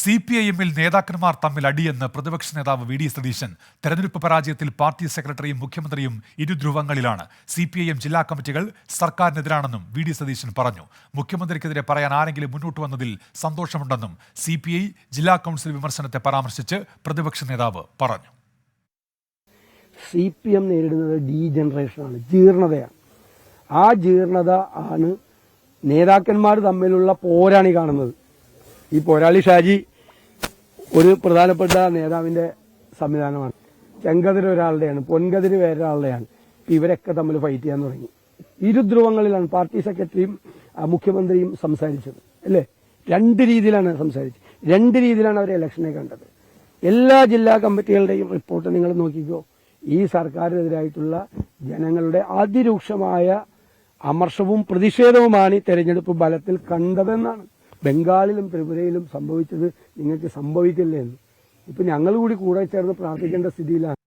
CPIM-ൽ നേതാക്കന്മാർ തമ്മിൽ അടിയെന്ന് പ്രതിപക്ഷ നേതാവ് വി ഡി സതീശൻ. തെരഞ്ഞെടുപ്പ് പരാജയത്തിൽ പാർട്ടി സെക്രട്ടറിയും മുഖ്യമന്ത്രിയും ഇരുധ്രുവങ്ങളിലാണ്. CPIM ജില്ലാ കമ്മിറ്റികൾ സർക്കാരിനെതിരാണെന്നും വി ഡി സതീശൻ പറഞ്ഞു. മുഖ്യമന്ത്രിക്കെതിരെ പറയാൻ ആരെങ്കിലും മുന്നോട്ട് വന്നതിൽ സന്തോഷമുണ്ടെന്നും CPI ജില്ലാ കൗൺസിൽ വിമർശനത്തെ പരാമർശിച്ച് പ്രതിപക്ഷ നേതാവ് പറഞ്ഞു. CPM നേരിടുന്നത് ഡീജനറേഷനാണ്, ജീർണതയാണ്. ആ ജീർണത ആണ് നേതാക്കന്മാർ തമ്മിലുള്ള പോരാണി കാണുന്നത്. ഈ പോരാളി ഷാജി ഒരു പ്രധാനപ്പെട്ട നേതാവിന്റെ സംവിധാനമാണ്. ചെങ്കതിര് ഒരാളുടെയാണ്, പൊൻകതിര് വേറൊരാളുടെയാണ്. ഇവരൊക്കെ തമ്മിൽ ഫൈറ്റ് ചെയ്യാൻ തുടങ്ങി. ഇരുധ്രുവങ്ങളിലാണ് പാർട്ടി സെക്രട്ടറിയും മുഖ്യമന്ത്രിയും സംസാരിച്ചത്, അല്ലേ? രണ്ട് രീതിയിലാണ് സംസാരിച്ചത്. രണ്ട് രീതിയിലാണ് അവർ ഇലക്ഷനെ കണ്ടത്. എല്ലാ ജില്ലാ കമ്മിറ്റികളുടെയും റിപ്പോർട്ട് നിങ്ങൾ നോക്കിക്കോ. ഈ സർക്കാരിനെതിരായിട്ടുള്ള ജനങ്ങളുടെ അതിരൂക്ഷമായ അമർഷവും പ്രതിഷേധവുമാണ് ഈ തെരഞ്ഞെടുപ്പ് ഫലത്തിൽ കണ്ടതെന്നാണ്. ബംഗാളിലും ത്രിപുരയിലും സംഭവിച്ചത് നിങ്ങൾക്ക് സംഭവിക്കില്ലേ എന്ന് ഇപ്പൊ ഞങ്ങൾ കൂടി കൂടെ ചേർന്ന് പ്രാർത്ഥിക്കേണ്ട സ്ഥിതിയിലാണ്.